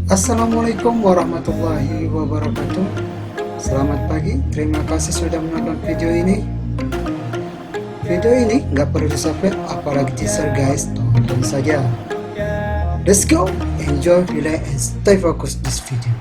Assalamualaikum warahmatullahi wabarakatuh. Selamat pagi, terima kasih sudah menonton video ini. Video ini nggak perlu di-subscribe, apalagi teaser guys, tonton saja. Let's go, enjoy, relax, and stay focused this video.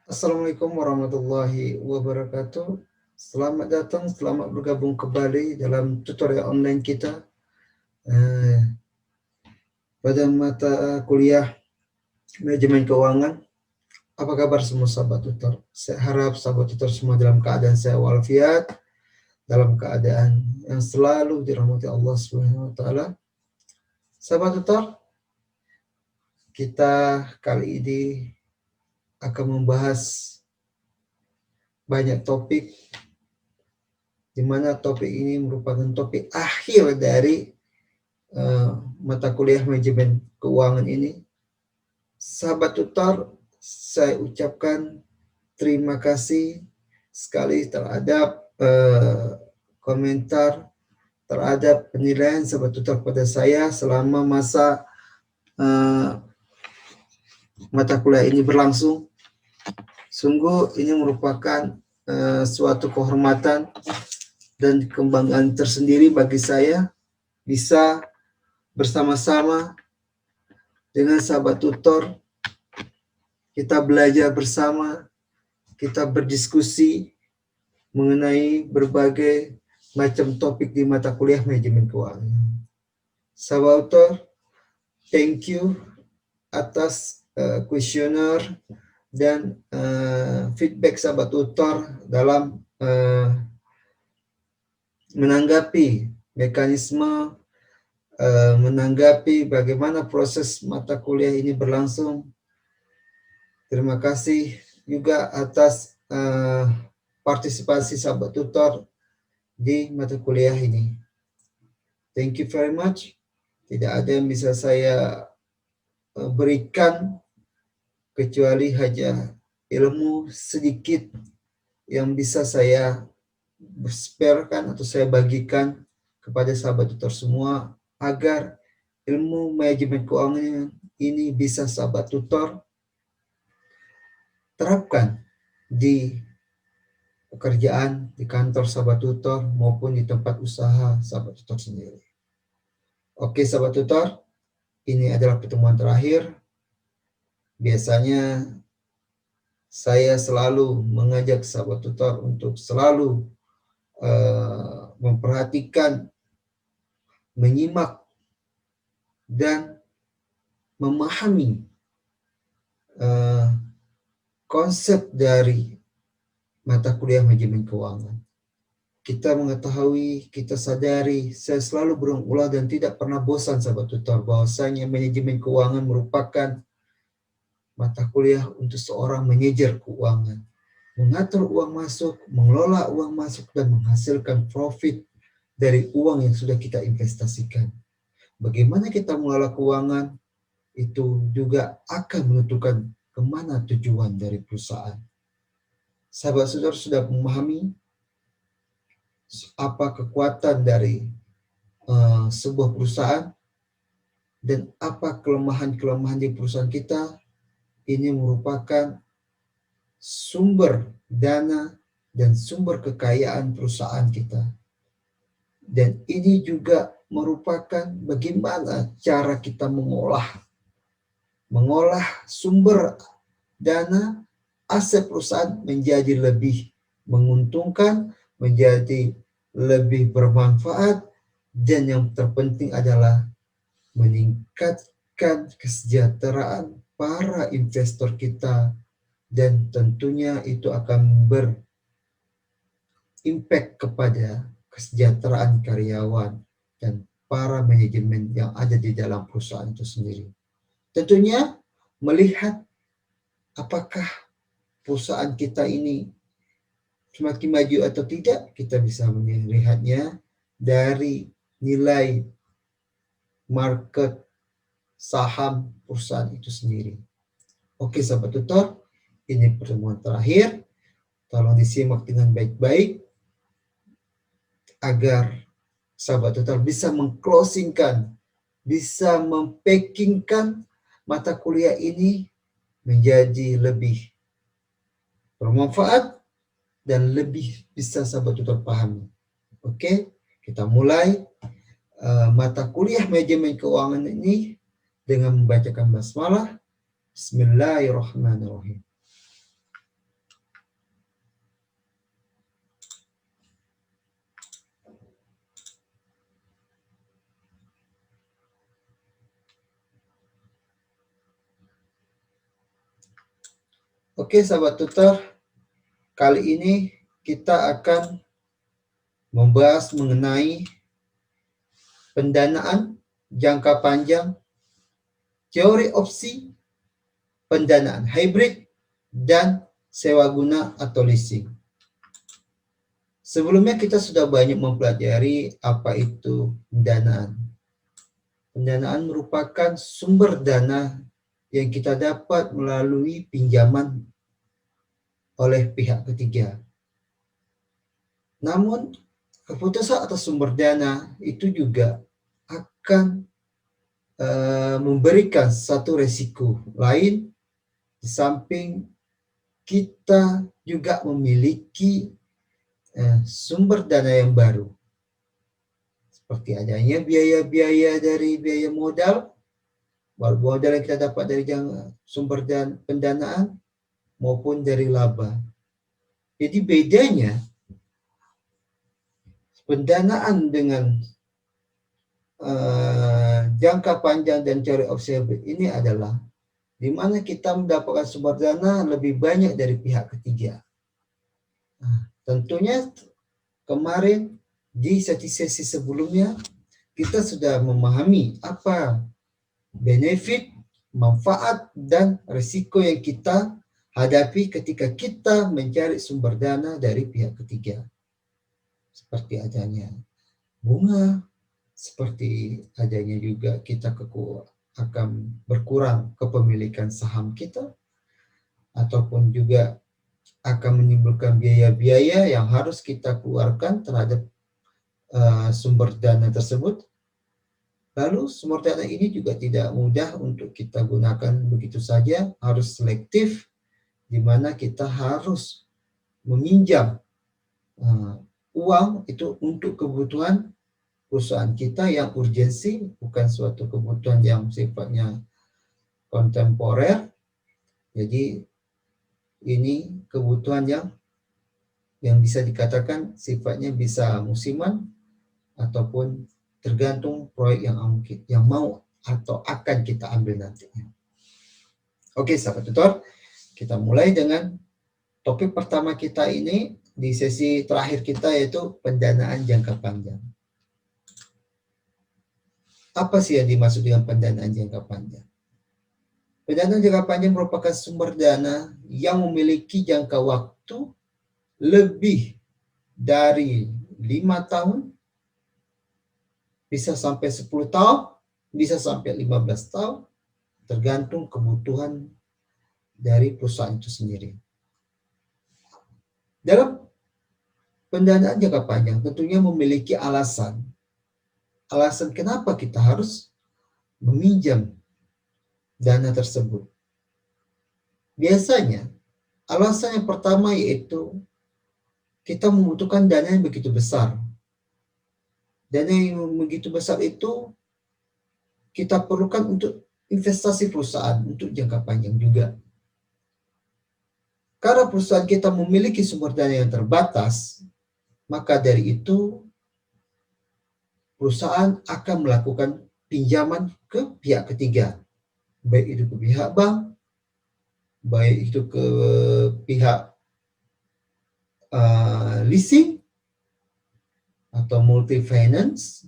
Assalamualaikum warahmatullahi wabarakatuh. Selamat datang, selamat bergabung kembali dalam tutorial online kita pada mata kuliah manajemen keuangan. Apa kabar semua sahabat tutor? Saya harap sahabat tutor semua dalam keadaan sehat walafiat, dalam keadaan yang selalu dirahmati Allah Subhanahu wa taala. Sahabat tutor, kita kali ini akan membahas banyak topik, di mana topik ini merupakan topik akhir dari mata kuliah manajemen keuangan ini. Sahabat tutor, saya ucapkan terima kasih sekali terhadap komentar, terhadap penilaian sahabat tutor pada saya selama masa mata kuliah ini berlangsung. Sungguh ini merupakan suatu kehormatan dan kebanggaan tersendiri bagi saya bisa bersama-sama dengan sahabat tutor, kita belajar bersama, kita berdiskusi mengenai berbagai macam topik di mata kuliah manajemen keuangan. Sahabat tutor, thank you atas kuesioner dan feedback sahabat tutor dalam menanggapi mekanisme, menanggapi bagaimana proses mata kuliah ini berlangsung. Terima kasih juga atas partisipasi sahabat tutor di mata kuliah ini. Thank you very much. Tidak ada yang bisa saya berikan kecuali hanya ilmu sedikit yang bisa saya sparekan atau saya bagikan kepada sahabat tutor semua agar ilmu manajemen keuangan ini bisa sahabat tutor terapkan di pekerjaan di kantor sahabat tutor maupun di tempat usaha sahabat tutor sendiri. Oke sahabat tutor, ini adalah pertemuan terakhir. Biasanya saya selalu mengajak sahabat tutor untuk selalu memperhatikan, menyimak, dan memahami konsep dari mata kuliah manajemen keuangan. Kita mengetahui, kita sadari, saya selalu berulang dan tidak pernah bosan sahabat tutor bahwasanya manajemen keuangan merupakan mata kuliah untuk seorang manajer keuangan. Mengatur uang masuk, mengelola uang masuk, dan menghasilkan profit dari uang yang sudah kita investasikan. Bagaimana kita mengelola keuangan, itu juga akan menentukan kemana tujuan dari perusahaan. Sahabat-saudara sudah memahami apa kekuatan dari sebuah perusahaan dan apa kelemahan-kelemahan di perusahaan kita. Ini merupakan sumber dana dan sumber kekayaan perusahaan kita. Dan ini juga merupakan bagaimana cara kita mengolah sumber dana aset perusahaan menjadi lebih menguntungkan, menjadi lebih bermanfaat, dan yang terpenting adalah meningkatkan kesejahteraan para investor kita, dan tentunya itu akan berimpact kepada kesejahteraan karyawan dan para manajemen yang ada di dalam perusahaan itu sendiri. Tentunya melihat apakah perusahaan kita ini semakin maju atau tidak, kita bisa melihatnya dari nilai market saham perusahaan itu sendiri. Oke sahabat tutor, ini pertemuan terakhir. Tolong disimak dengan baik-baik agar sahabat tutor bisa mengclosingkan, bisa mempackingkan mata kuliah ini menjadi lebih bermanfaat dan lebih bisa sahabat tutor pahami. Oke, kita mulai mata kuliah manajemen keuangan ini dengan membacakan basmalah. Bismillahirrahmanirrahim. Oke sahabat tutor, kali ini kita akan membahas mengenai pendanaan jangka panjang, teori opsi, pendanaan hybrid, dan sewa guna atau leasing. Sebelumnya kita sudah banyak mempelajari apa itu pendanaan. Pendanaan merupakan sumber dana yang kita dapat melalui pinjaman oleh pihak ketiga. Namun, keputusan atas sumber dana itu juga akan memberikan satu resiko lain di samping kita juga memiliki sumber dana yang baru. Seperti adanya biaya-biaya dari biaya modal yang kita dapat dari sumber pendanaan maupun dari laba. Jadi bedanya pendanaan dengan jangka panjang dan teori opsi ini adalah di mana kita mendapatkan sumber dana lebih banyak dari pihak ketiga. Nah, tentunya kemarin di sesi sebelumnya kita sudah memahami apa benefit, manfaat, dan risiko yang kita hadapi ketika kita mencari sumber dana dari pihak ketiga. Seperti adanya bunga, seperti adanya juga kita akan berkurang kepemilikan saham kita, ataupun juga akan menimbulkan biaya-biaya yang harus kita keluarkan terhadap sumber dana tersebut. Lalu sumber dana ini juga tidak mudah untuk kita gunakan begitu saja, harus selektif, di mana kita harus meminjam uang itu untuk kebutuhan perusahaan kita yang urgensi, bukan suatu kebutuhan yang sifatnya kontemporer. Jadi ini kebutuhan yang bisa dikatakan sifatnya bisa musiman ataupun tergantung proyek yang mau atau akan kita ambil nantinya. Oke, sahabat tutor, kita mulai dengan topik pertama kita ini di sesi terakhir kita, yaitu pendanaan jangka panjang. Apa sih yang dimaksud dengan pendanaan jangka panjang? Pendanaan jangka panjang merupakan sumber dana yang memiliki jangka waktu lebih dari 5 tahun, bisa sampai 10 tahun, bisa sampai 15 tahun, tergantung kebutuhan dari perusahaan itu sendiri. Dalam pendanaan jangka panjang tentunya memiliki alasan kenapa kita harus meminjam dana tersebut. Biasanya alasan yang pertama yaitu kita membutuhkan dana yang begitu besar. Dana yang begitu besar itu kita perlukan untuk investasi perusahaan untuk jangka panjang juga. Karena perusahaan kita memiliki sumber dana yang terbatas, maka dari itu perusahaan akan melakukan pinjaman ke pihak ketiga, baik itu ke pihak bank, baik itu ke pihak leasing atau multi finance,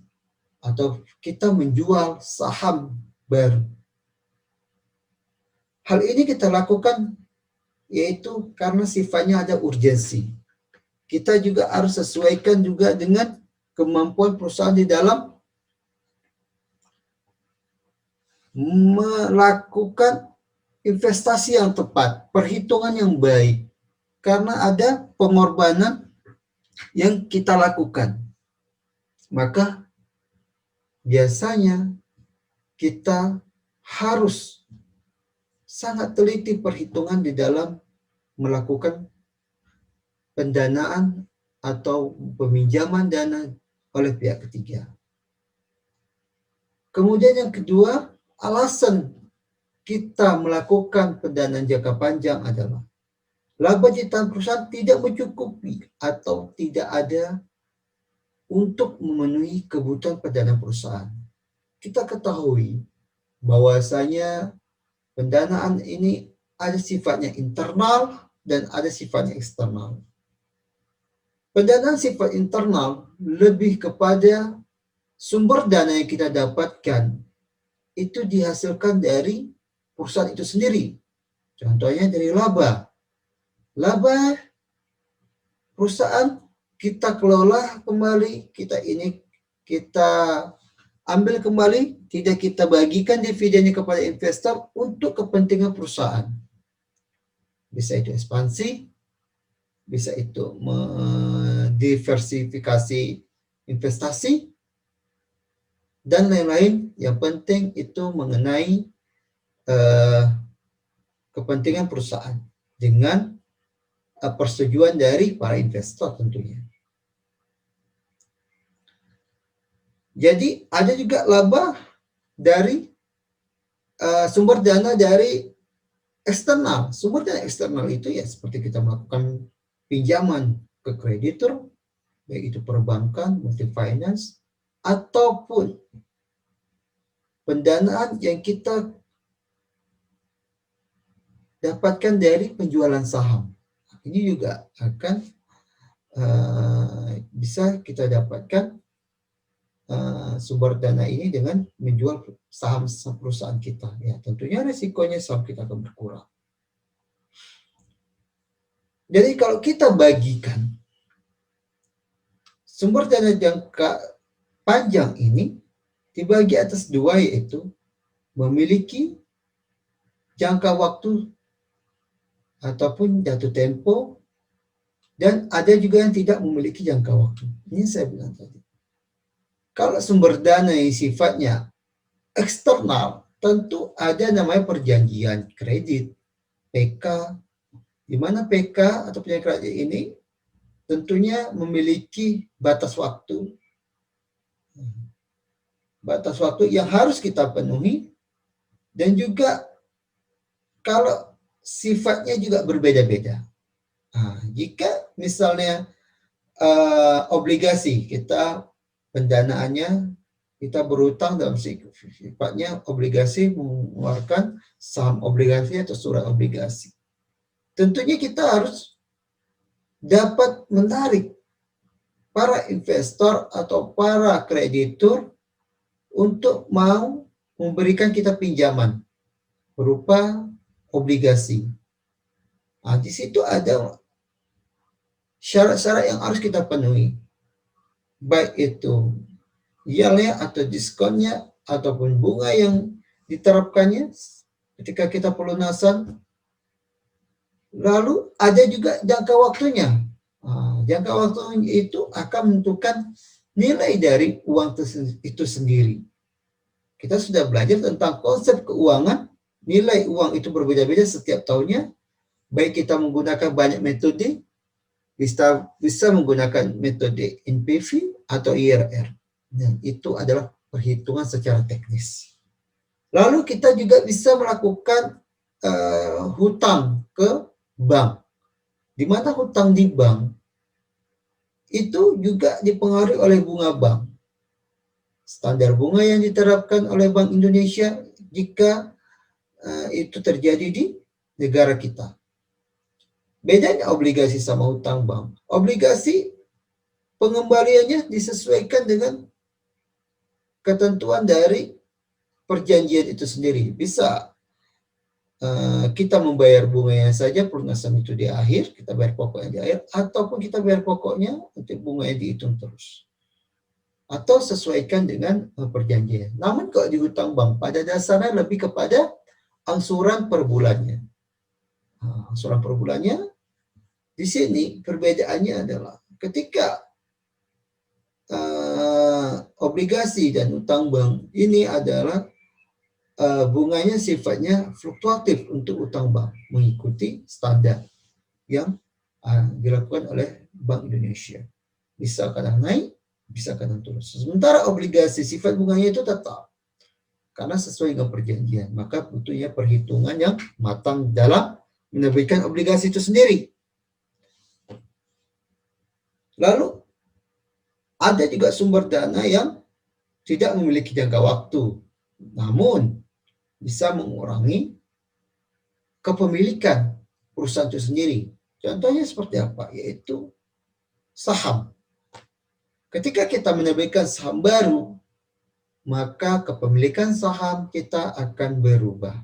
atau kita menjual saham baru. Hal ini kita lakukan yaitu karena sifatnya ada urgensi. Kita juga harus sesuaikan juga dengan kemampuan perusahaan di dalam melakukan investasi yang tepat, perhitungan yang baik, karena ada pengorbanan yang kita lakukan. Maka biasanya kita harus sangat teliti perhitungan di dalam melakukan pendanaan atau peminjaman dana oleh pihak ketiga. Kemudian yang kedua, alasan kita melakukan pendanaan jangka panjang adalah laba ciptaan perusahaan tidak mencukupi atau tidak ada untuk memenuhi kebutuhan pendanaan perusahaan. Kita ketahui bahwasanya pendanaan ini ada sifatnya internal dan ada sifatnya eksternal. Pendanaan sifat internal lebih kepada sumber dana yang kita dapatkan itu dihasilkan dari perusahaan itu sendiri. Contohnya dari laba. Laba perusahaan kita kelola kembali, kita ambil kembali, tidak kita bagikan dividennya kepada investor untuk kepentingan perusahaan. Bisa itu ekspansi, bisa itu diversifikasi investasi, dan lain-lain. Yang penting itu mengenai kepentingan perusahaan dengan persetujuan dari para investor tentunya. Jadi ada juga laba dari sumber dana dari eksternal. Sumber dana eksternal itu ya seperti kita melakukan pinjaman ke kreditur, baik itu perbankan, multi finance, ataupun pendanaan yang kita dapatkan dari penjualan saham. Ini juga akan bisa kita dapatkan sumber dana ini dengan menjual saham perusahaan kita. Ya, tentunya resikonya saham kita akan berkurang. Jadi kalau kita bagikan sumber dana jangka panjang ini dibagi atas dua, yaitu memiliki jangka waktu ataupun jatuh tempo, dan ada juga yang tidak memiliki jangka waktu. Ini saya bilang tadi. Kalau sumber dana yang sifatnya eksternal, tentu ada namanya perjanjian kredit, PK, di mana PK atau perjanjian kredit ini tentunya memiliki batas waktu yang harus kita penuhi, dan juga kalau sifatnya juga berbeda-beda. Jika misalnya obligasi, kita pendanaannya kita berutang dalam sifatnya obligasi, mengeluarkan saham obligasi atau surat obligasi. Tentunya kita harus dapat menarik para investor atau para kreditur untuk mau memberikan kita pinjaman berupa obligasi. Di situ ada syarat-syarat yang harus kita penuhi, baik itu yieldnya atau diskonnya ataupun bunga yang diterapkannya ketika kita pelunasan. Lalu ada juga jangka waktunya. Jangka waktu itu akan menentukan nilai dari uang itu sendiri. Kita sudah belajar tentang konsep keuangan, nilai uang itu berbeda-beda setiap tahunnya, baik kita menggunakan banyak metode, bisa menggunakan metode NPV atau IRR. Nah, itu adalah perhitungan secara teknis. Lalu kita juga bisa melakukan hutang ke bank. Di mana hutang di bank itu juga dipengaruhi oleh bunga bank. Standar bunga yang diterapkan oleh Bank Indonesia jika itu terjadi di negara kita. Bedanya obligasi sama hutang bank. Obligasi pengembaliannya disesuaikan dengan ketentuan dari perjanjian itu sendiri. Bisa kita membayar bunganya saja, pelunasan itu di akhir, kita bayar pokoknya di akhir, ataupun kita bayar pokoknya, nanti bunganya dihitung terus. Atau sesuaikan dengan perjanjian. Namun kalau di hutang bank, pada dasarnya lebih kepada angsuran per bulannya. Angsuran per bulannya, di sini perbedaannya adalah ketika obligasi dan hutang bank ini adalah bunganya sifatnya fluktuatif untuk utang bank, mengikuti standar yang dilakukan oleh Bank Indonesia. Bisa kadang naik, bisa kadang turun. Sementara obligasi sifat bunganya itu tetap, karena sesuai dengan perjanjian. Maka butuhnya perhitungan yang matang dalam menerbitkan obligasi itu sendiri. Lalu ada juga sumber dana yang tidak memiliki jangka waktu, namun bisa mengurangi kepemilikan perusahaan itu sendiri. Contohnya seperti apa? Yaitu saham. Ketika kita menerbitkan saham baru, maka kepemilikan saham kita akan berubah.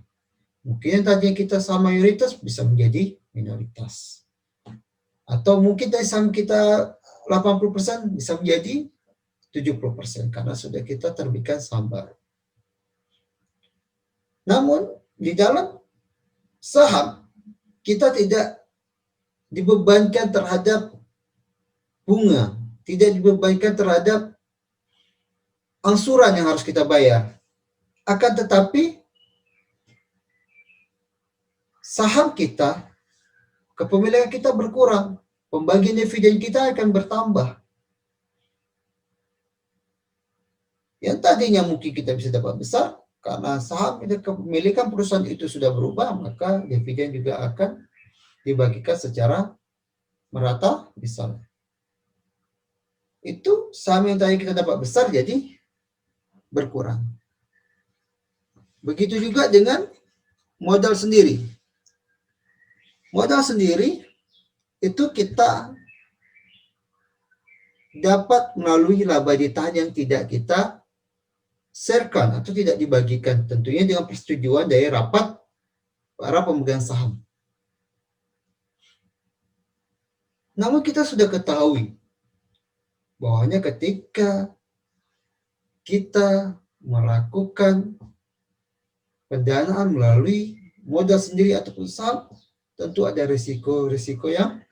Mungkin yang tadinya kita saham mayoritas bisa menjadi minoritas. Atau mungkin dari saham kita 80% bisa menjadi 70% karena sudah kita terbitkan saham baru. Namun di dalam saham kita tidak dibebankan terhadap bunga, tidak dibebankan terhadap angsuran yang harus kita bayar. Akan tetapi saham kita, kepemilikan kita berkurang, pembagian dividen kita akan bertambah. Yang tadinya mungkin kita bisa dapat besar, karena saham kepemilikan perusahaan itu sudah berubah, maka dividen juga akan dibagikan secara merata misalnya. Itu saham yang tadi kita dapat besar jadi berkurang. Begitu juga dengan modal sendiri. Modal sendiri itu kita dapat melalui laba ditahan yang tidak kita sharekan atau tidak dibagikan, tentunya dengan persetujuan dari rapat para pemegang saham. Namun kita sudah ketahui bahwanya ketika kita melakukan pendanaan melalui modal sendiri ataupun saham, tentu ada risiko-risiko yang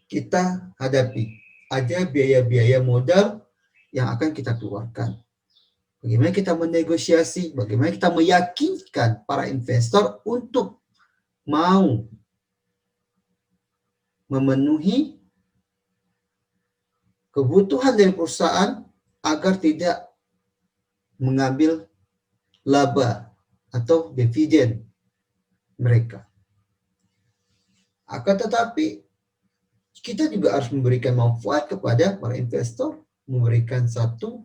kita hadapi. Ada biaya-biaya modal yang akan kita keluarkan. Bagaimana kita menegosiasi, bagaimana kita meyakinkan para investor untuk mau memenuhi kebutuhan dari perusahaan agar tidak mengambil laba atau dividen mereka. Akan tetapi kita juga harus memberikan manfaat kepada para investor, memberikan satu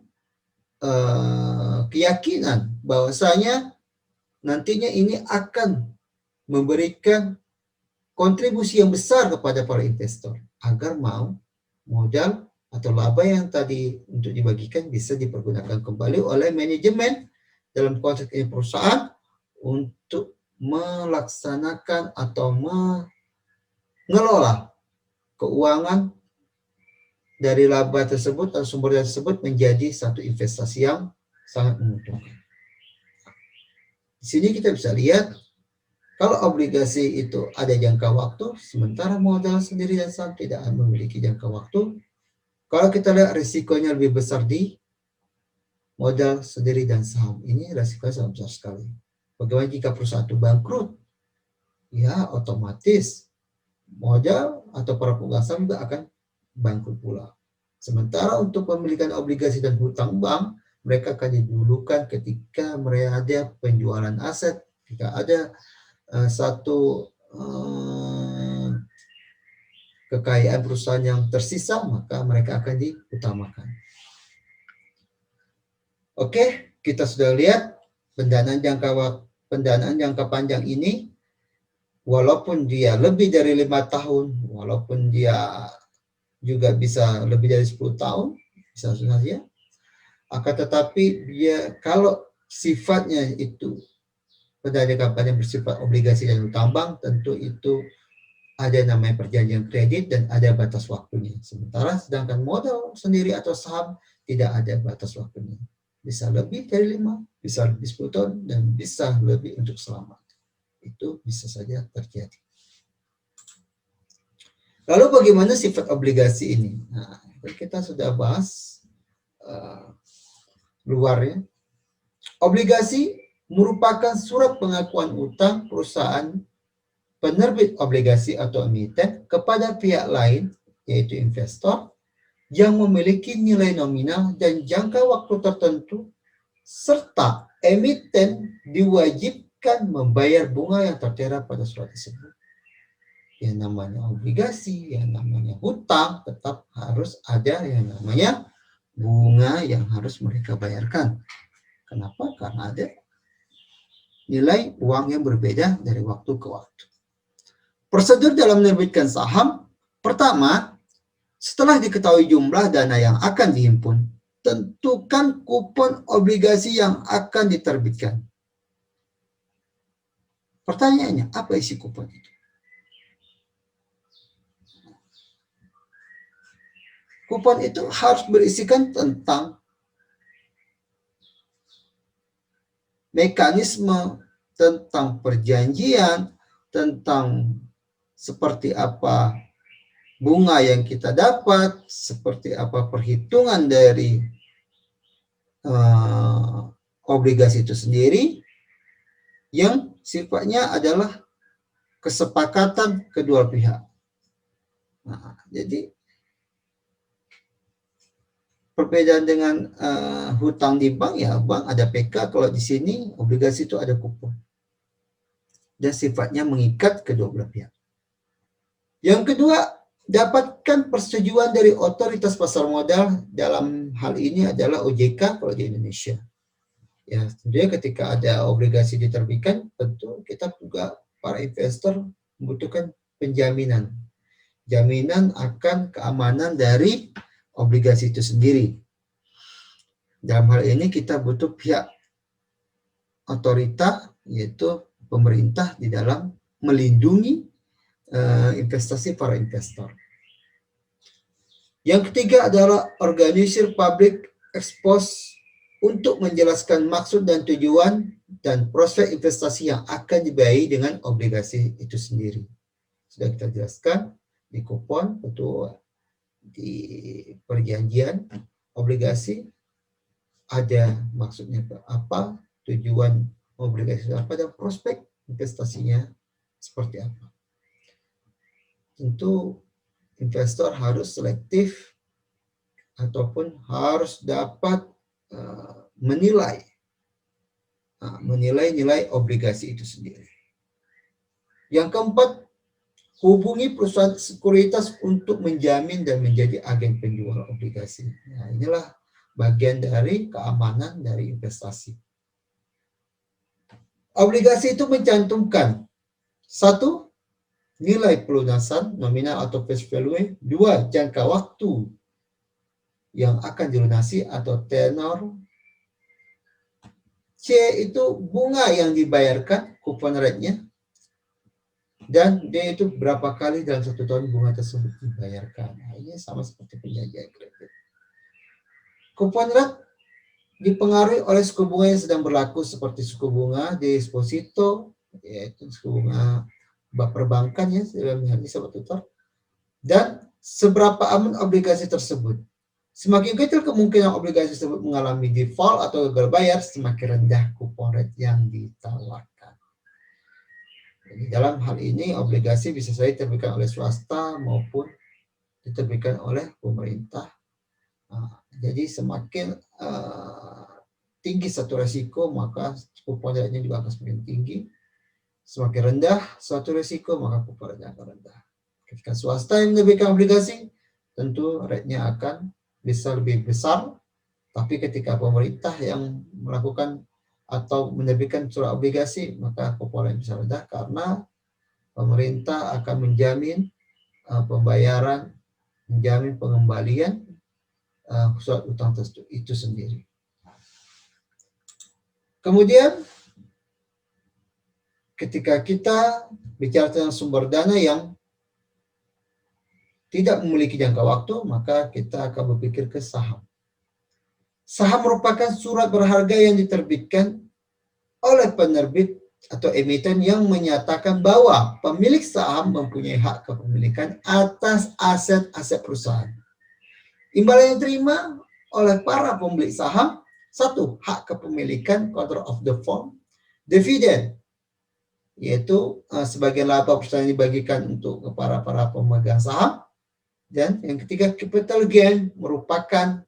keyakinan bahwasanya nantinya ini akan memberikan kontribusi yang besar kepada para investor agar mau modal atau laba yang tadi untuk dibagikan bisa dipergunakan kembali oleh manajemen dalam konteks ini perusahaan untuk melaksanakan atau mengelola keuangan dari laba tersebut atau sumber daya tersebut menjadi satu investasi yang sangat menguntungkan. Di sini kita bisa lihat kalau obligasi itu ada jangka waktu, sementara modal sendiri dan saham tidak memiliki jangka waktu. Kalau kita lihat risikonya lebih besar di modal sendiri dan saham. Ini risikonya sangat besar sekali. Bagaimana jika perusahaan itu bangkrut? Ya, otomatis modal atau para pemegang saham juga akan bangkrut pula. Sementara untuk pemilikan obligasi dan hutang bank, mereka akan didulukan ketika mereka ada penjualan aset, ketika ada satu kekayaan perusahaan yang tersisa, maka mereka akan diutamakan. Oke, kita sudah lihat pendanaan jangka panjang ini, walaupun dia lebih dari 5 tahun, walaupun dia juga bisa lebih dari 10 tahun, bisa saja. Akan tetapi dia kalau sifatnya itu pada jangka panjang bersifat obligasi dan utang bank, tentu itu ada namanya perjanjian kredit dan ada batas waktunya. Sementara sedangkan modal sendiri atau saham tidak ada batas waktunya. Bisa lebih dari 5, bisa lebih 10 tahun, dan bisa lebih untuk selamat. Itu bisa saja terjadi. Lalu bagaimana sifat obligasi ini? Nah, kita sudah bahas luarnya. Obligasi merupakan surat pengakuan utang perusahaan penerbit obligasi atau emiten kepada pihak lain, yaitu investor, yang memiliki nilai nominal dan jangka waktu tertentu, serta emiten diwajibkan membayar bunga yang tertera pada surat tersebut. Yang namanya obligasi, yang namanya hutang, tetap harus ada yang namanya bunga yang harus mereka bayarkan. Kenapa? Karena ada nilai uang yang berbeda dari waktu ke waktu. Prosedur dalam menerbitkan saham, pertama, setelah diketahui jumlah dana yang akan dihimpun, tentukan kupon obligasi yang akan diterbitkan. Pertanyaannya, apa isi kupon itu? Kupon itu harus berisikan tentang mekanisme, tentang perjanjian, tentang seperti apa bunga yang kita dapat, seperti apa perhitungan dari obligasi itu sendiri, yang sifatnya adalah kesepakatan kedua pihak. Nah, jadi perbedaan dengan hutang di bank, ya bank ada PK, kalau di sini obligasi itu ada kupon. Dan sifatnya mengikat kedua belah pihak. Yang kedua, dapatkan persetujuan dari otoritas pasar modal, dalam hal ini adalah OJK kalau di Indonesia. Ya, tentunya ketika ada obligasi diterbitkan, tentu kita juga para investor membutuhkan penjaminan. Jaminan akan keamanan dari obligasi itu sendiri. Dalam hal ini kita butuh pihak otorita, yaitu pemerintah, di dalam melindungi investasi para investor. Yang ketiga adalah organisir public expose untuk menjelaskan maksud dan tujuan dan prospek investasi yang akan dibiayai dengan obligasi itu sendiri. Sudah kita jelaskan di kupon, tentu di perjanjian obligasi ada maksudnya apa, tujuan obligasi apa, dan prospek investasinya seperti apa. Tentu investor harus selektif ataupun harus dapat menilai nilai obligasi itu sendiri. Yang keempat, hubungi perusahaan sekuritas untuk menjamin dan menjadi agen penjual obligasi. Nah, inilah bagian dari keamanan dari investasi. Obligasi itu mencantumkan 1. Nilai pelunasan nominal atau face value. 2. Jangka waktu yang akan dilunasi atau tenor. C itu bunga yang dibayarkan, coupon rate-nya. Dan D itu berapa kali dalam 1 tahun bunga tersebut dibayarkan. Nah, ini sama seperti penjajahan kredit. Coupon rate dipengaruhi oleh suku bunga yang sedang berlaku seperti suku bunga deposito, yaitu suku bunga perbankan ya, dalam hal ini Sobat Tutor, dan seberapa aman obligasi tersebut. Semakin kecil kemungkinan obligasi tersebut mengalami default atau gagal bayar, semakin rendah coupon rate yang ditawarkan. Jadi dalam hal ini obligasi bisa saja diterbitkan oleh swasta maupun diterbitkan oleh pemerintah. Jadi semakin tinggi satu resiko, maka coupon rate-nya juga akan semakin tinggi. Semakin rendah suatu resiko, maka coupon rate-nya akan rendah. Ketika swasta yang menerbitkan obligasi, tentu rate-nya akan bisa lebih besar. Tapi ketika pemerintah yang melakukan atau menerbitkan surat obligasi, maka coupon rate bisa rendah karena pemerintah akan menjamin pembayaran, menjamin pengembalian surat utang itu sendiri. Kemudian ketika kita bicara tentang sumber dana yang tidak memiliki jangka waktu, maka kita akan berpikir ke saham. Saham merupakan surat berharga yang diterbitkan oleh penerbit atau emiten yang menyatakan bahwa pemilik saham mempunyai hak kepemilikan atas aset-aset perusahaan. Imbalan yang diterima oleh para pembeli saham, 1. Hak kepemilikan control of the firm, dividen, yaitu sebagian laba perusahaan dibagikan untuk para pemegang saham, dan yang ketiga capital gain merupakan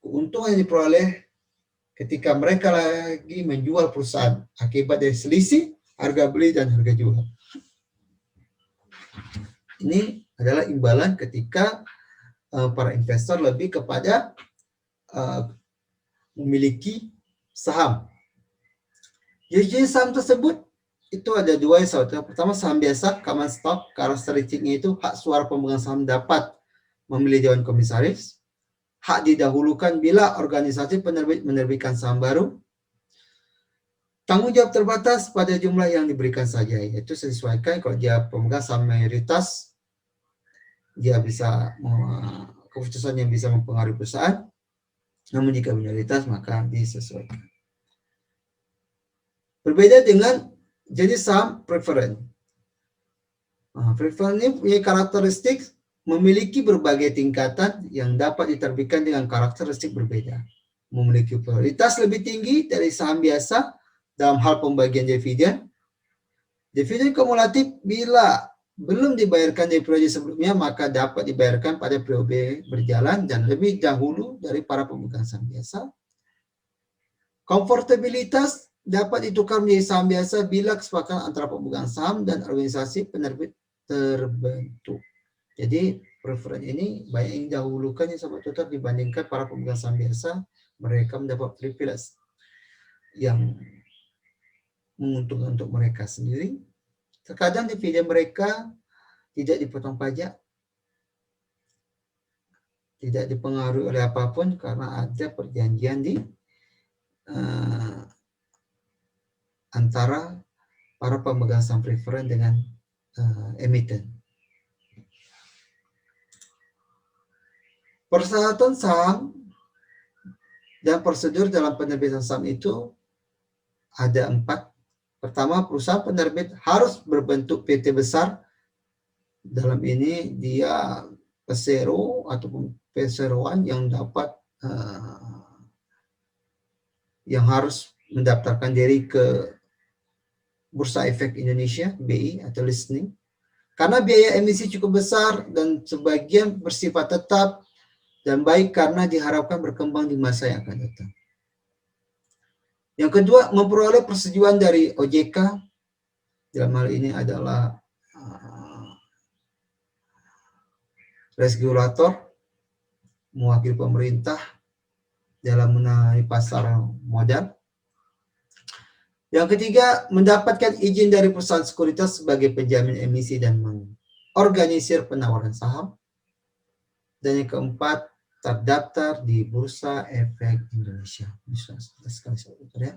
keuntungan yang diperoleh ketika mereka lagi menjual perusahaan akibat dari selisih harga beli dan harga jual. Ini adalah imbalan ketika para investor lebih kepada memiliki saham. Jenis saham tersebut itu ada 2 ya saudara. Pertama saham biasa, common stock, karakteristiknya itu hak suara pemegang saham dapat memilih dewan komisaris. Hak didahulukan bila organisasi penerbit menerbitkan saham baru. Tanggung jawab terbatas pada jumlah yang diberikan saja, yaitu sesuaikan. Kalau dia pemegang saham mayoritas, dia bisa keputusan yang bisa mempengaruhi perusahaan. Namun jika minoritas, maka disesuaikan. Berbeda dengan jenis saham preferen. Preferen ini punya karakteristik memiliki berbagai tingkatan yang dapat diterbitkan dengan karakteristik berbeda. Memiliki prioritas lebih tinggi dari saham biasa dalam hal pembagian dividen. Dividen kumulatif bila belum dibayarkan di periode sebelumnya, maka dapat dibayarkan pada periode berjalan dan lebih dahulu dari para pemegang saham biasa. Konvertibilitas dapat ditukar menjadi saham biasa bila kesepakatan antara pemegang saham dan organisasi penerbit terbentuk. Jadi preferen ini banyak yang didahulukan ya Sobat Tutor dibandingkan para pemegang saham biasa. Mereka mendapat privilege yang menguntungkan untuk mereka sendiri. Terkadang dividen mereka tidak dipotong pajak, tidak dipengaruhi oleh apapun karena ada perjanjian di antara para pemegang saham preferen dengan emiten. Persyaratan saham dan prosedur dalam penerbitan saham itu ada 4. Pertama, perusahaan penerbit harus berbentuk PT besar. Dalam ini dia pesero ataupun peseroan yang dapat yang harus mendaftarkan diri ke Bursa Efek Indonesia (BI) atau listing. Karena biaya emisi cukup besar dan sebagian bersifat tetap dan baik karena diharapkan berkembang di masa yang akan datang. Yang kedua, memperoleh persetujuan dari OJK. Dalam hal ini adalah regulator mewakili pemerintah dalam menangani pasar modal. Yang ketiga, mendapatkan izin dari perusahaan sekuritas sebagai penjamin emisi dan mengorganisir penawaran saham. Dan yang keempat, terdaftar di Bursa Efek Indonesia. Ya.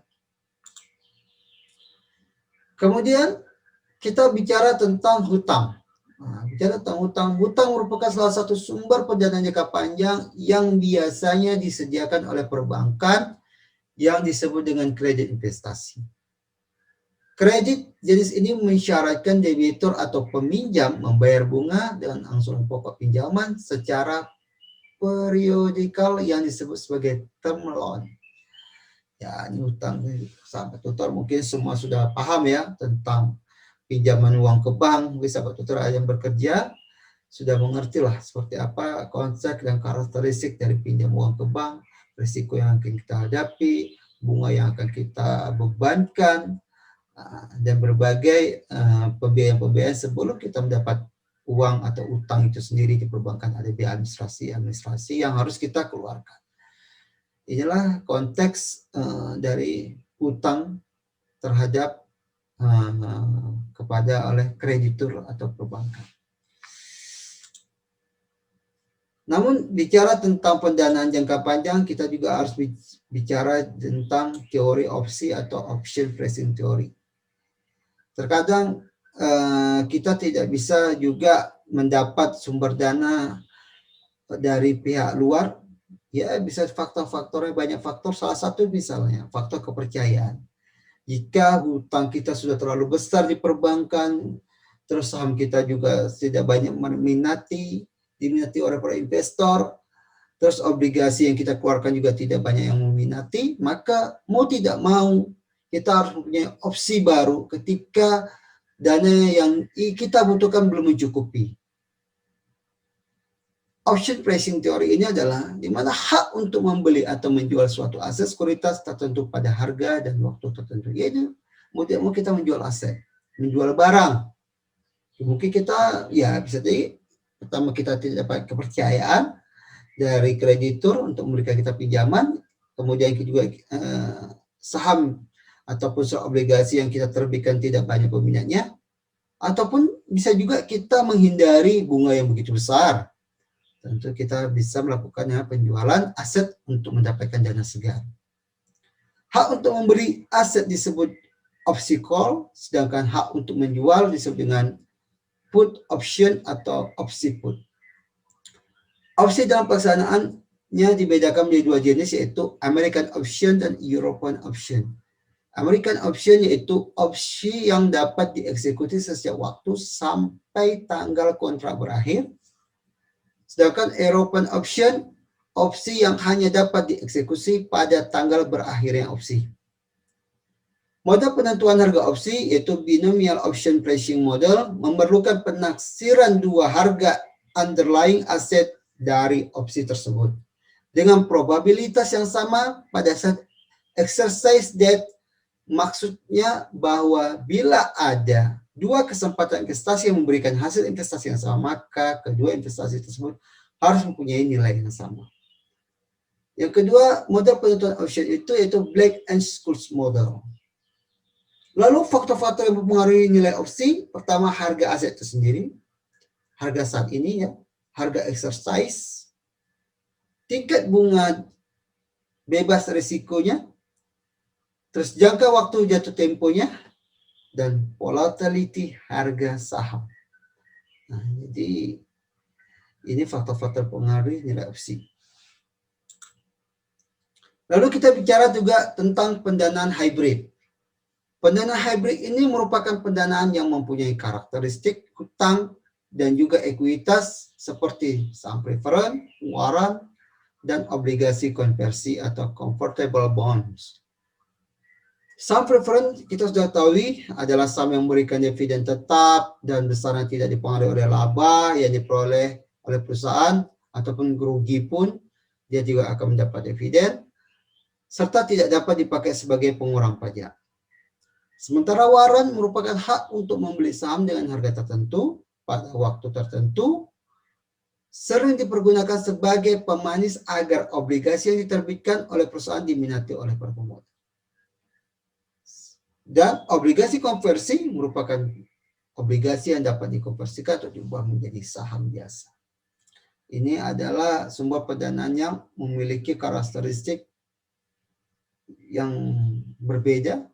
Kemudian kita bicara tentang hutang. Nah, bicara tentang hutang. Hutang merupakan salah satu sumber pendanaan jangka panjang yang biasanya disediakan oleh perbankan yang disebut dengan kredit investasi. Kredit jenis ini mensyaratkan debitur atau peminjam membayar bunga dengan angsuran pokok pinjaman secara periodikal yang disebut sebagai term loan. Ya, ini hutang, sahabat tutor mungkin semua sudah paham ya tentang pinjaman uang ke bank. Mungkin sahabat tutor yang bekerja sudah mengerti lah seperti apa konsep dan karakteristik dari pinjam uang ke bank, risiko yang akan kita hadapi, bunga yang akan kita bebankan, dan berbagai pembiayaan-pembiayaan sebelum kita mendapat uang atau utang itu sendiri di perbankan. Ada biaya administrasi yang harus kita keluarkan. Inilah konteks dari utang terhadap kepada oleh kreditur atau perbankan. Namun bicara tentang pendanaan jangka panjang, kita juga harus bicara tentang teori opsi atau option pricing theory. Terkadang kita tidak bisa juga mendapat sumber dana dari pihak luar. Ya, bisa faktor-faktornya banyak faktor. Salah satu misalnya faktor kepercayaan. Jika hutang kita sudah terlalu besar di perbankan, terus saham kita juga tidak banyak diminati oleh para investor, terus obligasi yang kita keluarkan juga tidak banyak yang meminati, maka mau tidak mau kita harus mempunyai opsi baru ketika dana yang kita butuhkan belum mencukupi. Option pricing theory ini adalah di mana hak untuk membeli atau menjual suatu aset sekuritas tertentu pada harga dan waktu tertentu. Yaitu mau kita menjual aset, menjual barang. Mungkin kita ya bisa jadi pertama kita tidak dapat kepercayaan dari kreditur untuk memberikan kita pinjaman, kemudian juga saham ataupun surat obligasi yang kita terbitkan tidak banyak peminatnya, ataupun bisa juga kita menghindari bunga yang begitu besar. Tentu kita bisa melakukannya penjualan aset untuk mendapatkan dana segar. Hak untuk membeli aset disebut opsi call, sedangkan hak untuk menjual disebut dengan put option atau opsi put. Opsi dalam pelaksanaannya dibedakan menjadi dua jenis, yaitu American option dan European option. American option yaitu opsi yang dapat dieksekusi setiap waktu sampai tanggal kontrak berakhir. Sedangkan European option, opsi yang hanya dapat dieksekusi pada tanggal berakhirnya opsi. Model penentuan harga opsi yaitu binomial option pricing model memerlukan penaksiran dua harga underlying aset dari opsi tersebut dengan probabilitas yang sama pada saat exercise date. Maksudnya bahwa bila ada dua kesempatan investasi yang memberikan hasil investasi yang sama, maka kedua investasi tersebut harus mempunyai nilai yang sama. Yang kedua, model penentuan option itu yaitu Black and Scholes model. Lalu faktor-faktor yang mempengaruhi nilai opsi, pertama harga aset itu sendiri, harga saat ini ya, harga exercise, tingkat bunga bebas risikonya, terus jangka waktu jatuh temponya, dan volatility harga saham. Nah, jadi ini faktor-faktor pengaruh nilai opsi. Lalu kita bicara juga tentang pendanaan hybrid. Pendanaan hybrid ini merupakan pendanaan yang mempunyai karakteristik hutang dan juga ekuitas seperti saham preferen, waran, dan obligasi konversi atau convertible bonds. Saham preferen kita sudah tahu adalah saham yang memberikan dividen tetap dan besarnya tidak dipengaruhi oleh laba yang diperoleh oleh perusahaan ataupun rugi pun dia juga akan mendapat dividen serta tidak dapat dipakai sebagai pengurang pajak. Sementara waran merupakan hak untuk membeli saham dengan harga tertentu pada waktu tertentu sering dipergunakan sebagai pemanis agar obligasi yang diterbitkan oleh perusahaan diminati oleh para pemodal. Dan obligasi konversi merupakan obligasi yang dapat dikonversikan atau diubah menjadi saham biasa. Ini adalah sumber pendanaan yang memiliki karakteristik yang berbeda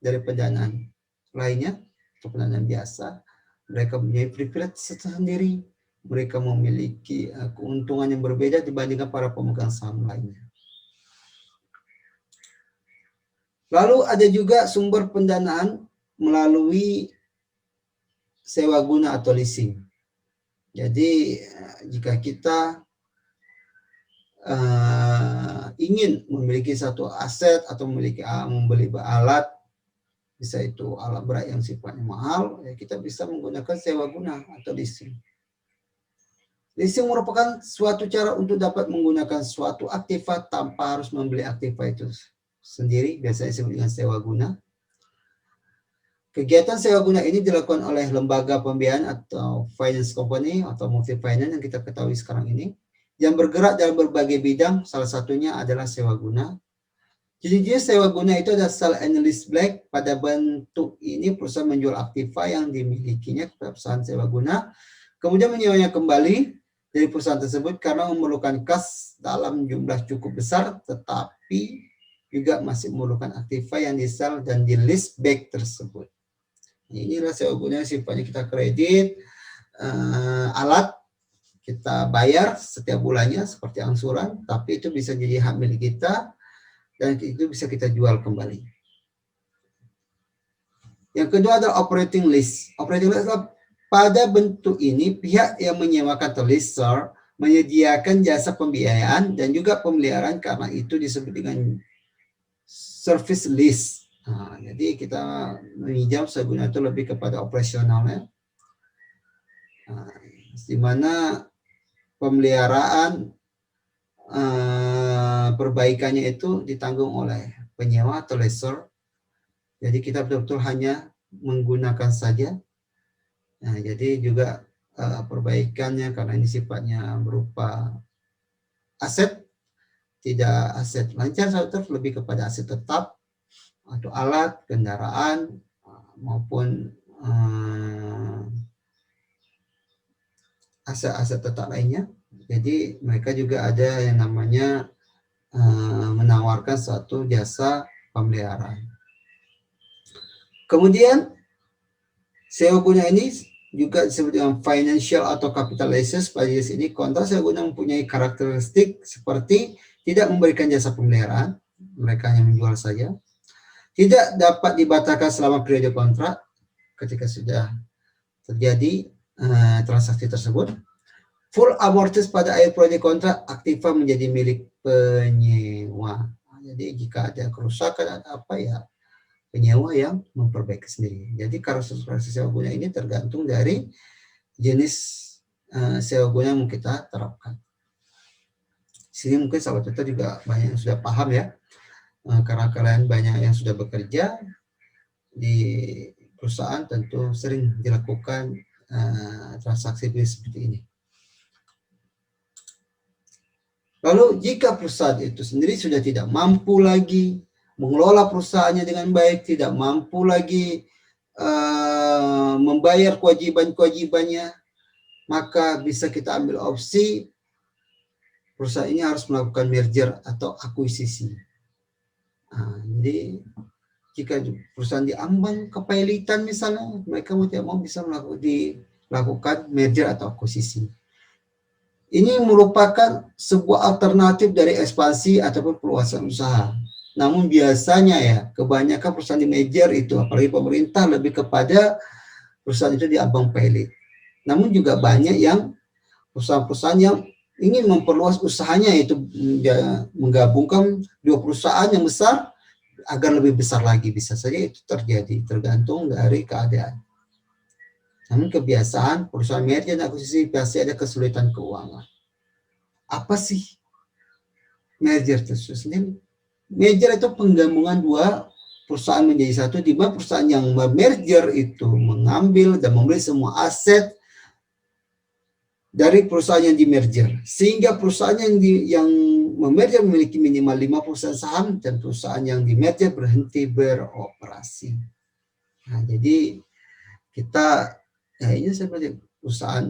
dari pendanaan lainnya atau pendanaan biasa. Mereka mempunyai privilege sendiri. Mereka memiliki keuntungan yang berbeda dibandingkan para pemegang saham lainnya. Lalu ada juga sumber pendanaan melalui sewa guna atau leasing. Jadi jika kita ingin memiliki satu aset atau membeli alat, bisa itu alat berat yang sifatnya mahal, ya kita bisa menggunakan sewa guna atau leasing. Leasing merupakan suatu cara untuk dapat menggunakan suatu aktiva tanpa harus membeli aktiva itu sendiri, biasanya disebut dengan sewa guna. Kegiatan sewa guna ini dilakukan oleh lembaga pembiayaan atau finance company atau multi finance yang kita ketahui sekarang ini, yang bergerak dalam berbagai bidang, salah satunya adalah sewa guna. Jenis sewa guna itu adalah sell and leaseback. Pada bentuk ini perusahaan menjual aktiva yang dimilikinya kepada perusahaan sewa guna, kemudian menyewanya kembali dari perusahaan tersebut karena memerlukan kas dalam jumlah cukup besar, tetapi juga masih memerlukan aktiva yang di-sell dan di-leaseback tersebut. Inilah sewa guna, sifatnya kita kredit, alat kita bayar setiap bulannya seperti angsuran, tapi itu bisa jadi hak milik kita dan itu bisa kita jual kembali. Yang kedua adalah operating lease. Operating lease adalah pada bentuk ini, pihak yang menyewakan atau lessor menyediakan jasa pembiayaan dan juga pemeliharaan, karena itu disebut dengan service lease. Nah, jadi kita meminjam sewa guna itu lebih kepada operasionalnya, di mana pemeliharaan perbaikannya itu ditanggung oleh penyewa atau lessor. Jadi kita betul-betul hanya menggunakan saja. Nah, jadi juga perbaikannya karena ini sifatnya berupa aset, tidak aset lancar, lebih kepada aset tetap atau alat, kendaraan maupun aset-aset tetap lainnya. Jadi mereka juga ada yang namanya menawarkan suatu jasa pemeliharaan. Kemudian sewa guna ini juga disebut dengan financial atau capital leases. Pada jenis ini kontrak sewa guna mempunyai karakteristik seperti tidak memberikan jasa pemeliharaan, mereka hanya menjual saja. Tidak dapat dibatalkan selama periode kontrak ketika sudah terjadi transaksi tersebut. Full amortis pada akhir periode kontrak, aktiva menjadi milik penyewa. Jadi jika ada kerusakan ada apa ya, penyewa yang memperbaiki sendiri. Jadi karakteristik sewa guna ini tergantung dari jenis sewa guna yang kita terapkan. Sini mungkin sahabat tutor juga banyak yang sudah paham ya, karena kalian banyak yang sudah bekerja di perusahaan, tentu sering dilakukan transaksi seperti ini. Lalu jika perusahaan itu sendiri sudah tidak mampu lagi mengelola perusahaannya dengan baik, tidak mampu lagi membayar kewajiban-kewajibannya, maka bisa kita ambil opsi perusahaan ini harus melakukan merger atau akuisisi. Jadi jika perusahaan diambang kepailitan misalnya, mereka mau tidak mau bisa dilakukan merger atau akuisisi. Ini merupakan sebuah alternatif dari ekspansi ataupun perluasan usaha. Namun biasanya ya, kebanyakan perusahaan di merger itu, apalagi pemerintah, lebih kepada perusahaan itu diambang pailit. Namun juga banyak yang perusahaan-perusahaan yang ingin memperluas usahanya, itu menggabungkan dua perusahaan yang besar agar lebih besar lagi. Bisa saja itu terjadi, tergantung dari keadaan. Namun kebiasaan perusahaan merger dan akuisisi pasti ada kesulitan keuangan. Apa sih merger itu sendiri? Merger itu penggabungan dua perusahaan menjadi satu, di mana perusahaan yang merger itu mengambil dan membeli semua aset dari perusahaan yang di-merger, sehingga perusahaan yang memerger memiliki minimal 5% saham dan perusahaan yang di-merger berhenti beroperasi. Nah, jadi kita ini seperti perusahaan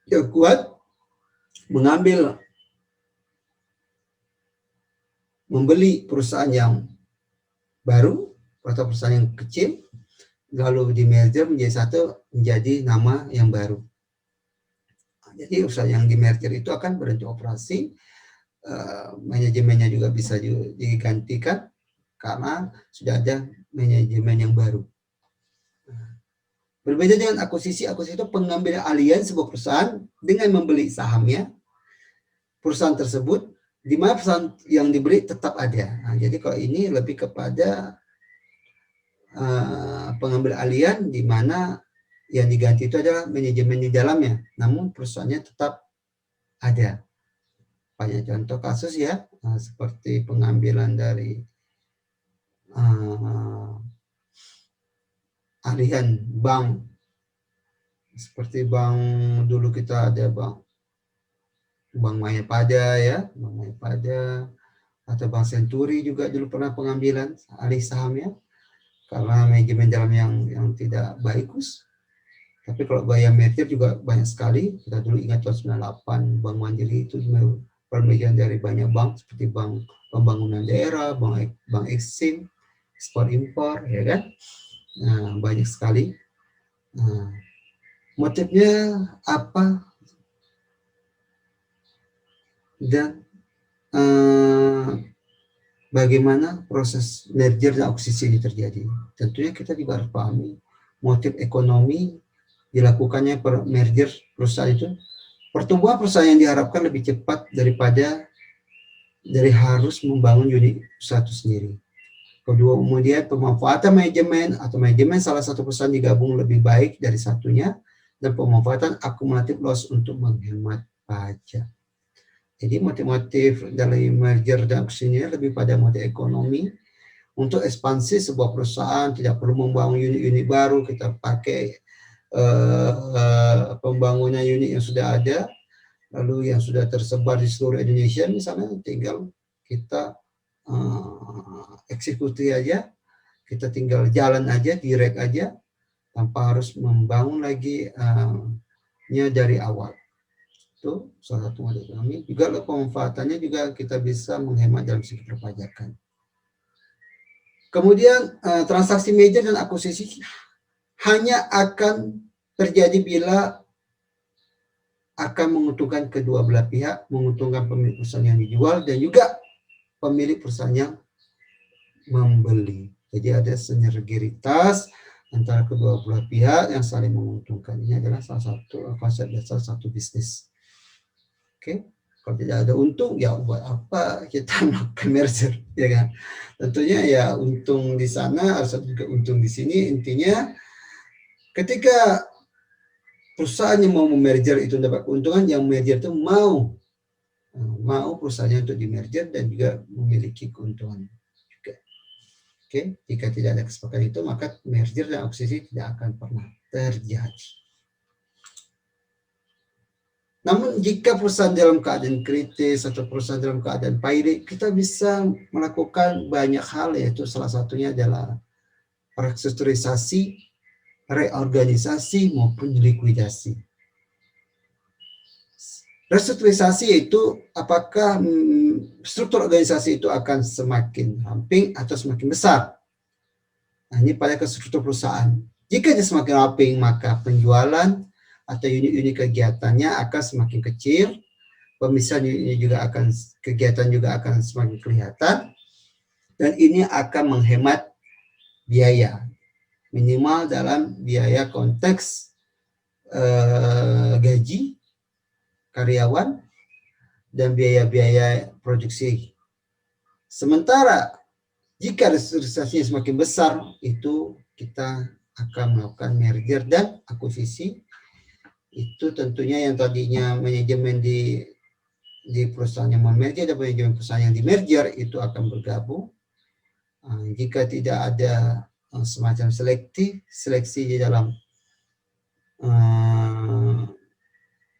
yang kuat membeli perusahaan yang baru atau perusahaan yang kecil, lalu di-merger menjadi nama yang baru. Jadi usaha yang di-merger itu akan berhenti operasi, manajemennya juga bisa digantikan karena sudah ada manajemen yang baru. Berbeda dengan akuisisi itu pengambilan alihan sebuah perusahaan dengan membeli sahamnya, perusahaan tersebut, di mana perusahaan yang dibeli tetap ada. Nah, jadi kalau ini lebih kepada pengambil alihan di mana yang diganti itu adalah manajemen di dalamnya, namun perusahaannya tetap ada. Banyak contoh kasus ya, seperti pengambilan dari alihan bank, seperti bank dulu kita ada bank Mayapada ya, Bank Mayapada atau Bank Senturi juga dulu pernah pengambilan alih sahamnya karena manajemen dalam yang tidak bagus. Tapi kalau biaya merger juga banyak sekali. Kita dulu ingat tahun 98 Bank Mandiri itu pemilihan dari banyak bank seperti Bank Pembangunan Daerah, Bank Eksim, Ekspor Impor, ya kan? Nah, banyak sekali. Nah, motifnya apa? Dan bagaimana proses merger dan akuisisi ini terjadi? Tentunya kita juga harus pahami motif ekonomi dilakukannya merger perusahaan itu. Pertumbuhan perusahaan yang diharapkan lebih cepat dari harus membangun unit usaha itu sendiri. Kedua, kemudian pemanfaatan manajemen salah satu perusahaan digabung lebih baik dari satunya, dan pemanfaatan akumulatif loss untuk menghemat pajak. Jadi motif-motif dari merger dan akuisisi ini lebih pada motif ekonomi. Untuk ekspansi sebuah perusahaan tidak perlu membangun unit-unit baru, kita pakai pembangunan unit yang sudah ada, lalu yang sudah tersebar di seluruh Indonesia, misalnya tinggal kita eksekusi aja, kita tinggal jalan aja, direct aja, tanpa harus membangun lagi dari awal. Itu salah satu model ekonomi. Juga pemanfaatannya juga kita bisa menghemat dalam segi perpajakan. Kemudian transaksi merger dan akuisisi hanya akan terjadi bila akan menguntungkan kedua belah pihak, menguntungkan pemilik perusahaan yang dijual dan juga pemilik perusahaan yang membeli. Jadi ada sinergitas antara kedua belah pihak yang saling menguntungkan. Ini adalah salah satu konsep dasar satu bisnis. Oke, kalau tidak ada untung, ya buat apa kita melakukan merger, ya kan? Tentunya ya untung di sana harus juga untung di sini. Intinya ketika perusahaan yang mau merger itu dapat keuntungan, yang merger itu mau perusahaannya untuk di-merger dan juga memiliki keuntungan juga. Oke, jika tidak ada kesepakatan itu, maka merger dan akuisisi tidak akan pernah terjadi. Namun jika perusahaan dalam keadaan kritis atau perusahaan dalam keadaan pairik, kita bisa melakukan banyak hal, yaitu salah satunya adalah restrukturisasi, reorganisasi maupun likuidasi. Restrukturisasi itu apakah struktur organisasi itu akan semakin ramping atau semakin besar? Nah, ini pada struktur perusahaan. Jika dia semakin ramping, maka penjualan atau unit-unit kegiatannya akan semakin kecil. Pemisahan unit kegiatan juga akan semakin kelihatan. Dan ini akan menghemat biaya. Minimal dalam biaya konteks gaji karyawan dan biaya-biaya produksi. Sementara jika restrukturisasinya semakin besar, itu kita akan melakukan merger dan akuisisi. Itu tentunya yang tadinya manajemen di perusahaan yang merger dan manajemen perusahaan yang di merger itu akan bergabung. Jika tidak ada semacam seleksi di dalam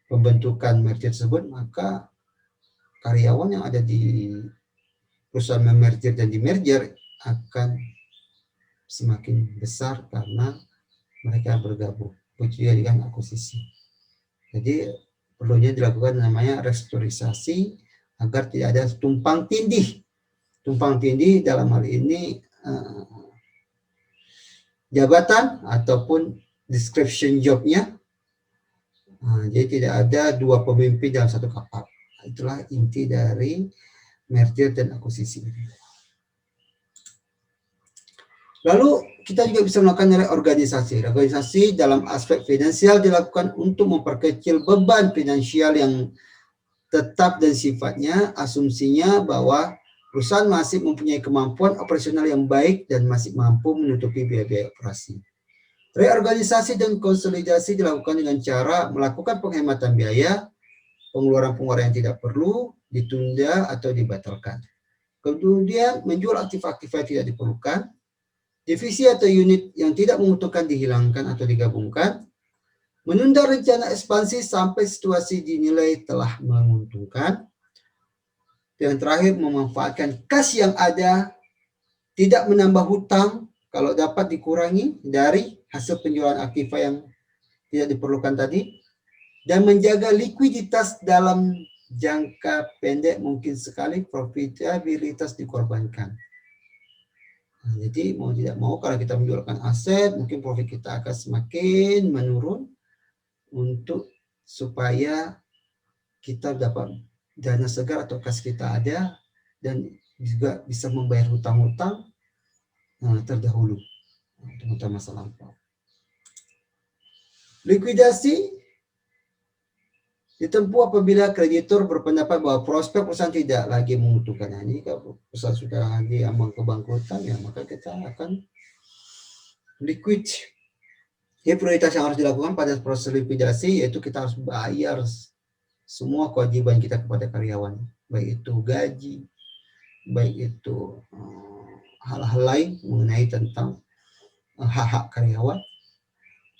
pembentukan merger tersebut, maka karyawan yang ada di perusahaan memerger dan dimerger akan semakin besar karena mereka bergabung. Begitu dengan akuisisi. Jadi perlunya dilakukan namanya restrukturisasi agar tidak ada tumpang tindih. Tumpang tindih dalam hal ini jabatan ataupun description job-nya. Jadi tidak ada dua pemimpin dalam satu kapal. Itulah inti dari merger dan akuisisi. Lalu kita juga bisa melakukan reorganisasi. Reorganisasi dalam aspek finansial dilakukan untuk memperkecil beban finansial yang tetap dan sifatnya asumsinya bahwa perusahaan masih mempunyai kemampuan operasional yang baik dan masih mampu menutupi biaya-biaya operasi. Reorganisasi dan konsolidasi dilakukan dengan cara melakukan penghematan biaya, pengeluaran-pengeluaran yang tidak perlu, ditunda atau dibatalkan. Kemudian menjual aktif-aktif yang tidak diperlukan, divisi atau unit yang tidak menguntungkan dihilangkan atau digabungkan, menunda rencana ekspansi sampai situasi dinilai telah menguntungkan, dan terakhir memanfaatkan kas yang ada, tidak menambah hutang kalau dapat dikurangi dari hasil penjualan aktiva yang tidak diperlukan tadi, dan menjaga likuiditas dalam jangka pendek mungkin sekali profitabilitas dikorbankan. Jadi mau tidak mau kalau kita menjualkan aset, mungkin profit kita akan semakin menurun untuk supaya kita dapat dana segar atau kas kita ada dan juga bisa membayar hutang-hutang terdahulu, hutang masa lampau. Likuidasi ditempuh apabila kreditur berpendapat bahwa prospek perusahaan tidak lagi membutuhkan. Ini kalau perusahaan sudah diambang kebangkrutan, ya maka kita akan liquid. Jadi prioritas yang harus dilakukan pada proses likuidasi yaitu kita harus bayar semua kewajiban kita kepada karyawan, baik itu gaji, baik itu hal-hal lain mengenai tentang hak-hak karyawan.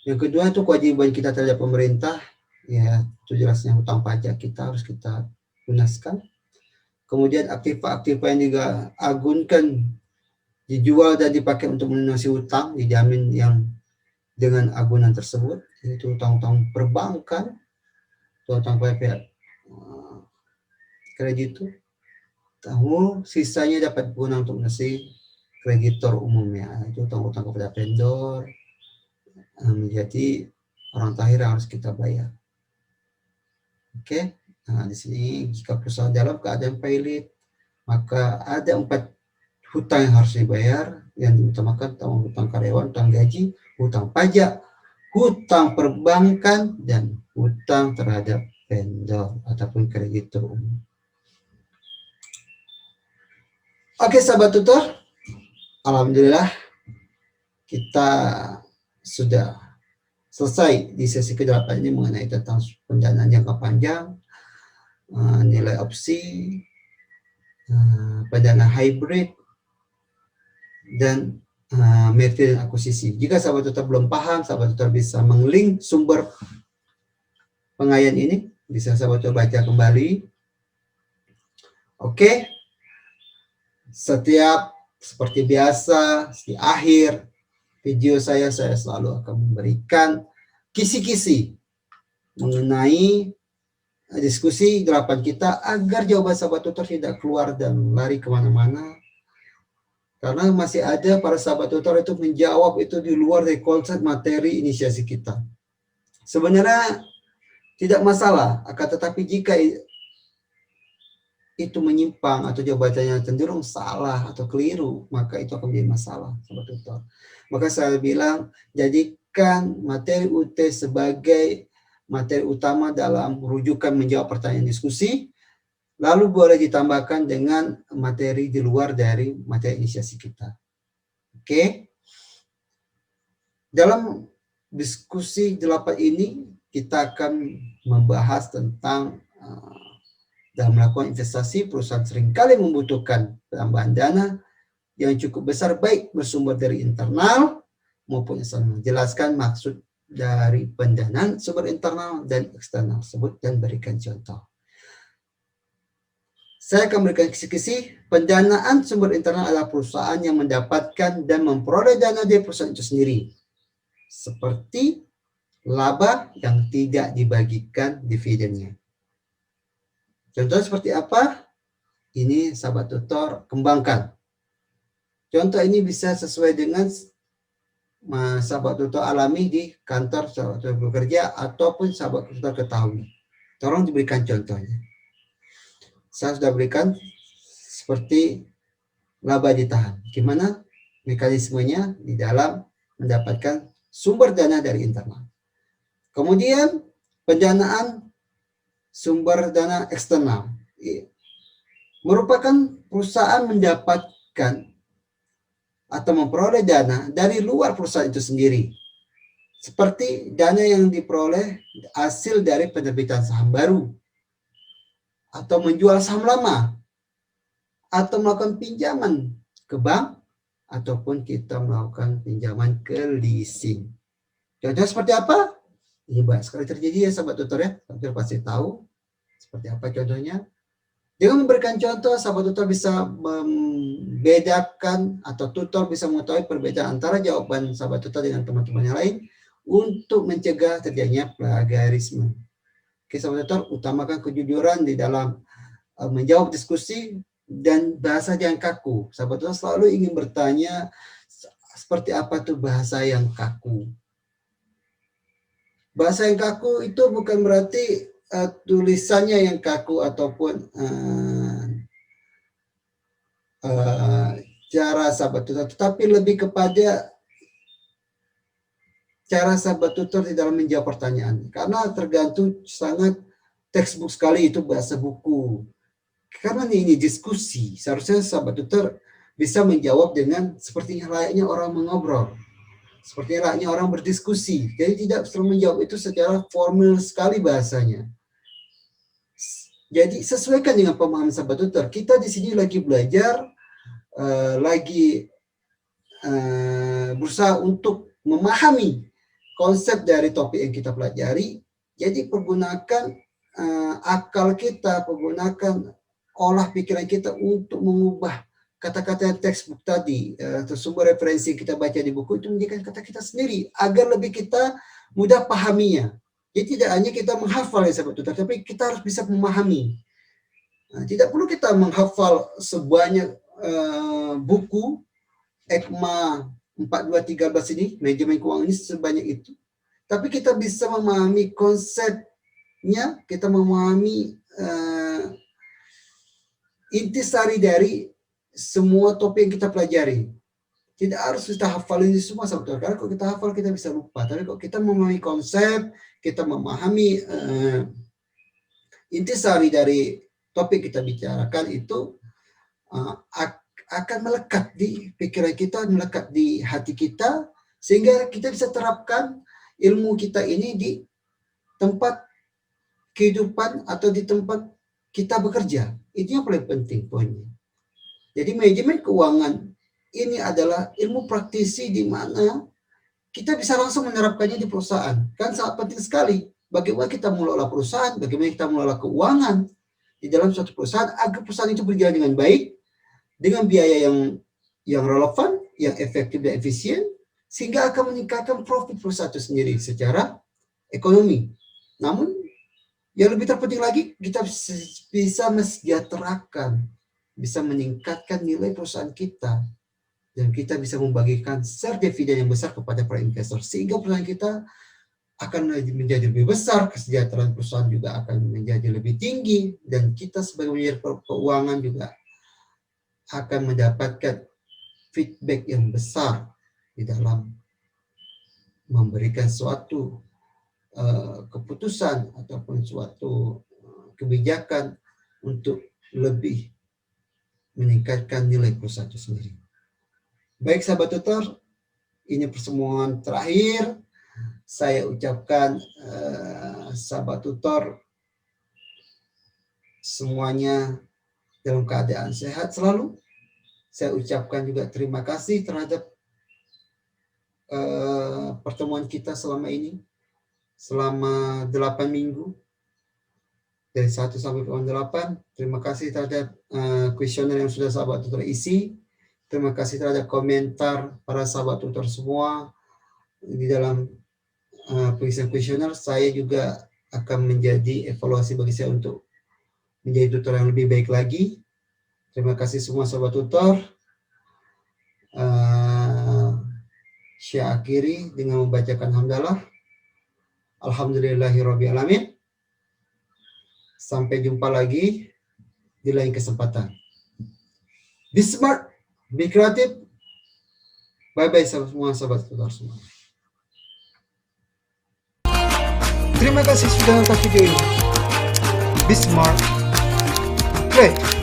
Yang kedua itu kewajiban kita terhadap pemerintah. Ya, itu jelasnya hutang pajak kita harus kita lunaskan. Kemudian aktiva-aktiva yang diagunkan, dijual dan dipakai untuk melunasi hutang, dijamin yang dengan agunan tersebut, itu hutang-hutang perbankan, hutang pihak kreditur. Tahu sisanya dapat digunakan untuk melunasi kreditor umumnya, itu hutang-hutang kepada vendor, menjadi orang terakhir yang harus kita bayar. Oke, nah di sini jika perusahaan dalam keadaan pailit, maka ada 4 hutang yang harus dibayar, yang diutamakan hutang karyawan, hutang gaji, hutang pajak, hutang perbankan, dan hutang terhadap vendor ataupun kreditur umum. Oke, sahabat tutor, alhamdulillah kita sudah selesai di sesi ke-8 ini mengenai tentang pendanaan jangka panjang, nilai opsi, pendana hybrid, dan merger dan akuisisi. Jika sahabat tutor belum paham, sahabat tutor bisa menglink sumber pengayaan ini, bisa sahabat tutor baca kembali. Oke, setiap seperti biasa di akhir video saya selalu akan memberikan kisi-kisi mengenai diskusi 8 kita agar jawaban sahabat tutor tidak keluar dan lari kemana-mana. Karena masih ada para sahabat tutor itu menjawab itu di luar dari konsep materi inisiasi kita. Sebenarnya tidak masalah, akan tetapi jika itu menyimpang atau jawabannya cenderung salah atau keliru, maka itu akan menjadi masalah, sahabat tutor. Maka saya bilang, jadikan materi UT sebagai materi utama dalam rujukan menjawab pertanyaan diskusi, lalu boleh ditambahkan dengan materi di luar dari materi inisiasi kita. Oke. Dalam diskusi 8 ini, kita akan membahas tentang dalam melakukan investasi, perusahaan seringkali membutuhkan tambahan dana yang cukup besar, baik bersumber dari internal maupun eksternal. Jelaskan maksud dari pendanaan sumber internal dan eksternal. Sebut dan berikan contoh. Saya akan berikan kisi-kisi. Pendanaan sumber internal adalah perusahaan yang mendapatkan dan memperoleh dana dari perusahaan itu sendiri. Seperti laba yang tidak dibagikan dividennya. Contoh seperti apa? Ini sahabat tutor kembangkan. Contoh ini bisa sesuai dengan sahabat tutor alami di kantor sahabat tutor bekerja ataupun sahabat tutor ketahui. Tolong diberikan contohnya. Saya sudah berikan seperti laba ditahan. Gimana mekanismenya di dalam mendapatkan sumber dana dari internal. Kemudian pendanaan sumber dana eksternal. Merupakan perusahaan mendapatkan atau memperoleh dana dari luar perusahaan itu sendiri. Seperti dana yang diperoleh hasil dari penerbitan saham baru, atau menjual saham lama, atau melakukan pinjaman ke bank, ataupun kita melakukan pinjaman ke leasing. Contohnya seperti apa? Ini banyak sekali terjadi ya sahabat tutor ya. Tutor pasti tahu seperti apa contohnya. Dengan memberikan contoh, sahabat tutor bisa membedakan atau tutor bisa mengetahui perbedaan antara jawaban sahabat tutor dengan teman-teman yang lain untuk mencegah terjadinya plagiarisme. Oke, sahabat tutor, utamakan kejujuran di dalam menjawab diskusi dan bahasa yang kaku. Sahabat tutor selalu ingin bertanya seperti apa tuh bahasa yang kaku. Bahasa yang kaku itu bukan berarti tulisannya yang kaku ataupun cara sahabat tutor, tetapi lebih kepada cara sahabat tutor di dalam menjawab pertanyaan. Karena tergantung sangat textbook sekali itu bahasa buku. Karena ini diskusi, seharusnya sahabat tutor bisa menjawab dengan seperti layaknya orang mengobrol. Seperti layaknya orang berdiskusi. Jadi tidak selalu menjawab itu secara formal sekali bahasanya. Jadi sesuaikan dengan pemahaman sahabat tutor. Kita di sini lagi belajar, berusaha untuk memahami konsep dari topik yang kita pelajari. Jadi pergunakan akal kita, pergunakan olah pikiran kita untuk mengubah kata-kata textbook tadi, atau sumber referensi kita baca di buku itu menjadikan kata kita sendiri agar lebih kita mudah pahaminya. Jadi tidak hanya kita menghafal ya sahabat tutor, tapi kita harus bisa memahami. Nah, tidak perlu kita menghafal sebanyak buku EKMA 4213 ini, manajemen keuangan ini sebanyak itu. Tapi kita bisa memahami konsepnya, kita memahami intisari dari semua topik yang kita pelajari. Tidak harus kita hafal ini semua, sahabat. Karena kalau kita hafal kita bisa lupa. Tapi kalau kita memahami konsep, kita memahami intisari dari topik kita bicarakan itu akan melekat di pikiran kita, melekat di hati kita, sehingga kita bisa terapkan ilmu kita ini di tempat kehidupan atau di tempat kita bekerja. Itu yang paling penting poinnya. Jadi manajemen keuangan ini adalah ilmu praktisi di mana kita bisa langsung menerapkannya di perusahaan. Kan sangat penting sekali. Bagaimana kita mengelola perusahaan, bagaimana kita mengelola keuangan di dalam suatu perusahaan agar perusahaan itu berjalan dengan baik, dengan biaya yang relevan, yang efektif dan efisien, sehingga akan meningkatkan profit perusahaan itu sendiri secara ekonomi. Namun yang lebih terpenting lagi, kita bisa mesejahterakan, bisa meningkatkan nilai perusahaan kita, dan kita bisa membagikan share dividen yang besar kepada para investor, sehingga perusahaan kita akan menjadi lebih besar, kesejahteraan perusahaan juga akan menjadi lebih tinggi, dan kita sebagai manajer keuangan juga akan mendapatkan feedback yang besar di dalam memberikan suatu keputusan ataupun suatu kebijakan untuk lebih meningkatkan nilai perusahaan itu sendiri. Baik sahabat tutor, ini pertemuan terakhir. Saya ucapkan sahabat tutor semuanya dalam keadaan sehat selalu. Saya ucapkan juga terima kasih terhadap pertemuan kita selama ini, selama 8 minggu, dari 1 sampai 8. Terima kasih terhadap kuesioner yang sudah sahabat tutor isi. Terima kasih terhadap komentar para sahabat tutor semua di dalam pengisian kuesioner. Saya juga akan menjadi evaluasi bagi saya untuk menjadi tutor yang lebih baik lagi. Terima kasih semua sahabat tutor. Saya akhiri dengan membacakan hamdalah. Alhamdulillahirrabbilalamin. Sampai jumpa lagi di lain kesempatan. Be smart, be creative. Bye-bye semua sahabat tutor semua. Terima kasih sudah nonton video ini. Be smart, creative.